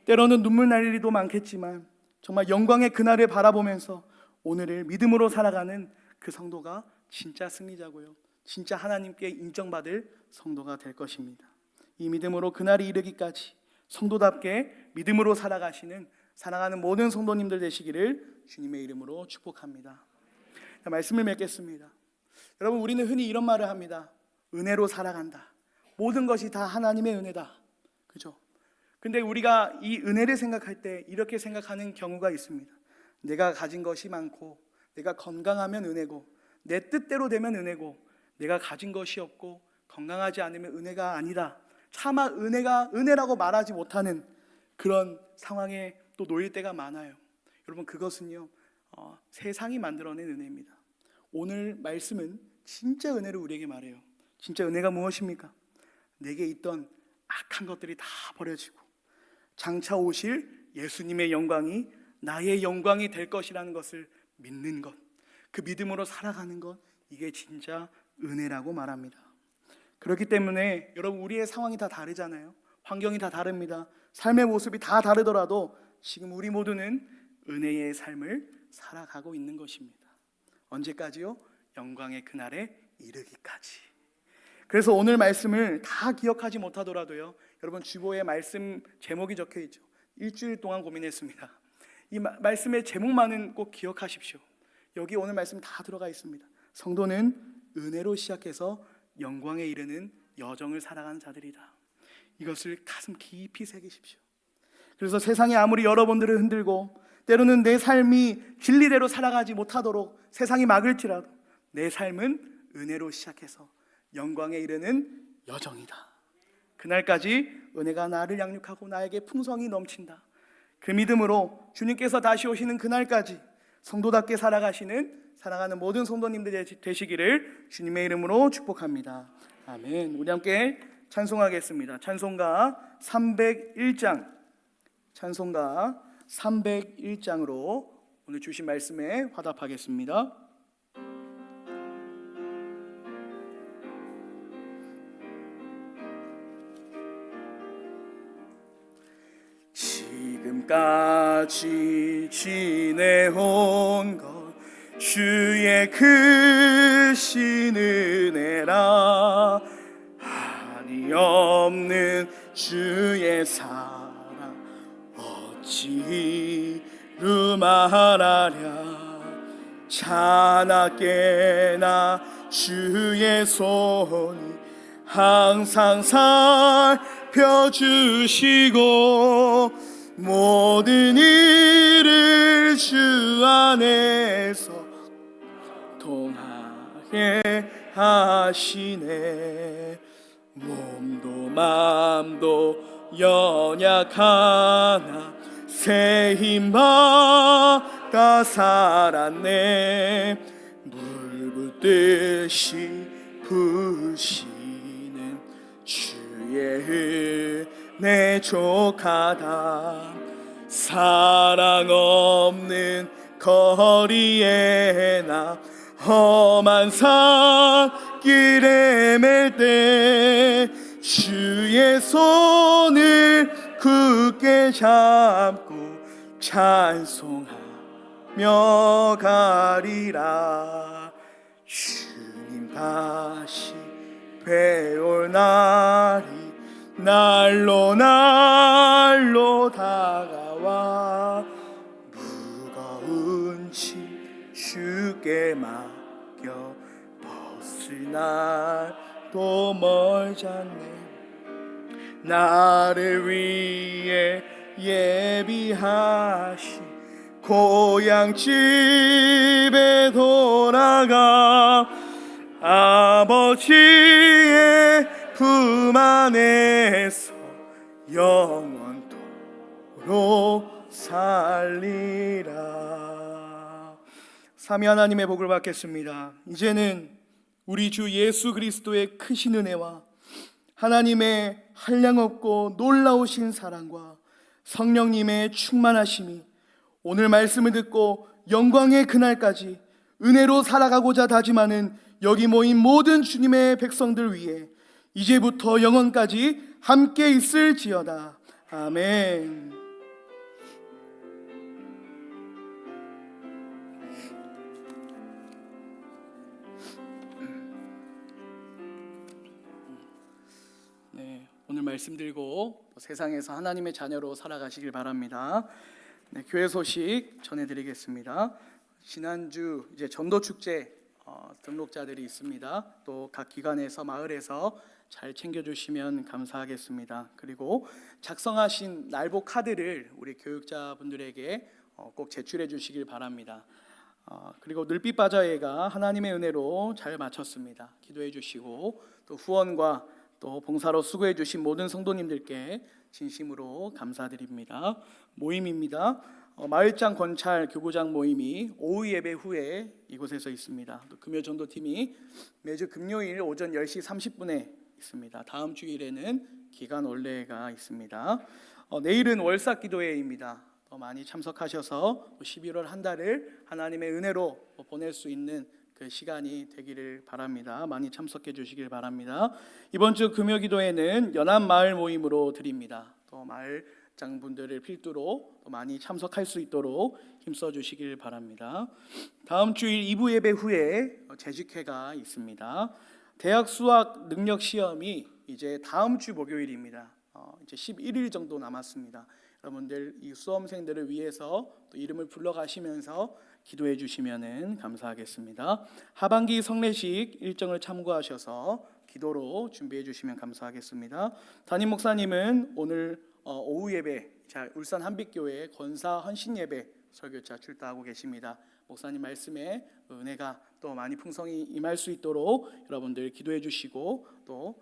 [SPEAKER 2] 때로는 눈물 날 일도 많겠지만 정말 영광의 그날을 바라보면서 오늘을 믿음으로 살아가는 그 성도가 진짜 승리자고요, 진짜 하나님께 인정받을 성도가 될 것입니다. 이 믿음으로 그날이 이르기까지 성도답게 믿음으로 살아가는 모든 성도님들 되시기를 주님의 이름으로 축복합니다. 말씀을 맺겠습니다. 여러분, 우리는 흔히 이런 말을 합니다. 은혜로 살아간다. 모든 것이 다 하나님의 은혜다. 그죠? 근데 우리가 이 은혜를 생각할 때 이렇게 생각하는 경우가 있습니다. 내가 가진 것이 많고, 내가 건강하면 은혜고, 내 뜻대로 되면 은혜고, 내가 가진 것이 없고 건강하지 않으면 은혜가 아니다. 차마 은혜가 은혜라고 말하지 못하는 그런 상황에 또 놓일 때가 많아요. 여러분, 그것은요, 세상이 만들어낸 은혜입니다. 오늘 말씀은 진짜 은혜를 우리에게 말해요. 진짜 은혜가 무엇입니까? 내게 있던 악한 것들이 다 버려지고 장차 오실 예수님의 영광이 나의 영광이 될 것이라는 것을 믿는 것, 그 믿음으로 살아가는 것, 이게 진짜 은혜라고 말합니다. 그렇기 때문에 여러분, 우리의 상황이 다 다르잖아요. 환경이 다 다릅니다. 삶의 모습이 다 다르더라도 지금 우리 모두는 은혜의 삶을 살아가고 있는 것입니다. 언제까지요? 영광의 그날에 이르기까지. 그래서 오늘 말씀을 다 기억하지 못하더라도요, 여러분 주보에 말씀 제목이 적혀 있죠. 일주일 동안 고민했습니다. 이 말씀의 제목만은 꼭 기억하십시오. 여기 오늘 말씀 다 들어가 있습니다. 성도는 은혜로 시작해서 영광에 이르는 여정을 살아가는 자들이다. 이것을 가슴 깊이 새기십시오. 그래서 세상이 아무리 여러분들을 흔들고 때로는 내 삶이 진리대로 살아가지 못하도록 세상이 막을지라도 내 삶은 은혜로 시작해서 영광에 이르는 여정이다. 그날까지 은혜가 나를 양육하고 나에게 풍성이 넘친다. 그 믿음으로 주님께서 다시 오시는 그날까지 성도답게 살아가는 모든 성도님들 되시기를 주님의 이름으로 축복합니다. 아멘. 우리 함께 찬송하겠습니다. 찬송가 301장, 찬송가 301장으로 오늘 주신 말씀에 화답하겠습니다. 지금까지 지내온 것 주의 크신 은혜라. 한이 없는 주의 사랑 어찌 이루 말하랴. 자나깨나 주의 손이 항상 살펴주시고 모든 일을 주 안에서 통하게 하시네. 몸도 맘도 연약하나 새 힘 받아 살았네. 물 붓듯이 부시는 주의 은혜 족하다. 사랑 없는 거리에 나 험한 산길에 맬 때 주의 손을 굳게 잡고 찬송하며 가리라. 주님 다시 뵈올 날이 날로 다가와 무거운 짐 주께 맡겨 벗을 날도 멀잖네. 나를 위해 예비하신 고향 집에 돌아가 아버지의 품 안에서 영원토록 살리라. 삼위 하나님의 복을 받겠습니다. 이제는 우리 주 예수 그리스도의 크신 은혜와 하나님의 한량없고 놀라우신 사랑과 성령님의 충만하심이 오늘 말씀을 듣고 영광의 그날까지 은혜로 살아가고자 다짐하는 여기 모인 모든 주님의 백성들 위해 이제부터 영원까지 함께 있을지어다. 아멘. 네, 오늘 말씀 들고 세상에서 하나님의 자녀로 살아가시길 바랍니다. 네, 교회 소식 전해드리겠습니다. 지난주 이제 전도 축제 등록자들이 있습니다. 또 각 기관에서 마을에서 잘 챙겨주시면 감사하겠습니다. 그리고 작성하신 날보 카드를 우리 교육자분들에게 꼭 제출해 주시길 바랍니다. 그리고 늘빛바자회가 하나님의 은혜로 잘 마쳤습니다. 기도해 주시고 또 후원과 또 봉사로 수고해 주신 모든 성도님들께 진심으로 감사드립니다. 모임입니다. 마을장 권찰 교구장 모임이 오후 예배 후에 이곳에서 있습니다. 또 금요 전도팀이 매주 금요일 오전 10시 30분에 있습니다. 다음 주일에는 기간 원례가 있습니다. 내일은 월삭 기도회입니다. 더 많이 참석하셔서 11월 한 달을 하나님의 은혜로 보낼 수 있는 그 시간이 되기를 바랍니다. 많이 참석해 주시길 바랍니다. 이번 주 금요 기도회는 연합 마을 모임으로 드립니다. 또 마을 장분들을 필두로 많이 참석할 수 있도록 힘써 주시길 바랍니다. 다음 주일 2부 예배 후에 재직회가 있습니다. 대학 수학 능력 시험이 이제 다음 주 목요일입니다. 이제 11일 정도 남았습니다. 여러분들 이 수험생들을 위해서 또 이름을 불러가시면서 기도해 주시면 감사하겠습니다. 하반기 성례식 일정을 참고하셔서 기도로 준비해 주시면 감사하겠습니다. 담임 목사님은 오늘 오후 예배 울산 한빛교회 권사 헌신 예배 설교차 출타하고 계십니다. 목사님 말씀에 은혜가 또 많이 풍성히 임할 수 있도록 여러분들 기도해 주시고 또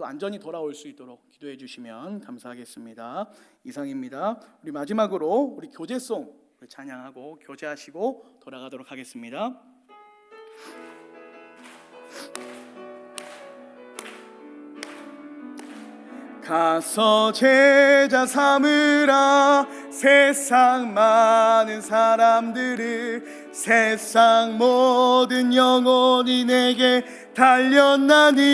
[SPEAKER 2] 안전히 돌아올 수 있도록 기도해 주시면 감사하겠습니다. 이상입니다. 우리 마지막으로 우리 교제송 찬양하고 교제하시고 돌아가도록 하겠습니다. 가서 제자 삼으라 세상 많은 사람들을 세상 모든 영혼이 내게 달렸나니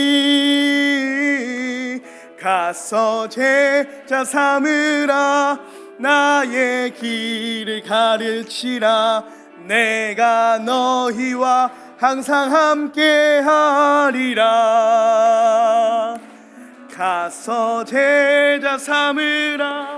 [SPEAKER 2] 가서 제자 삼으라 나의 길을 가르치라 내가 너희와 항상 함께하리라 가서 제자 삼으라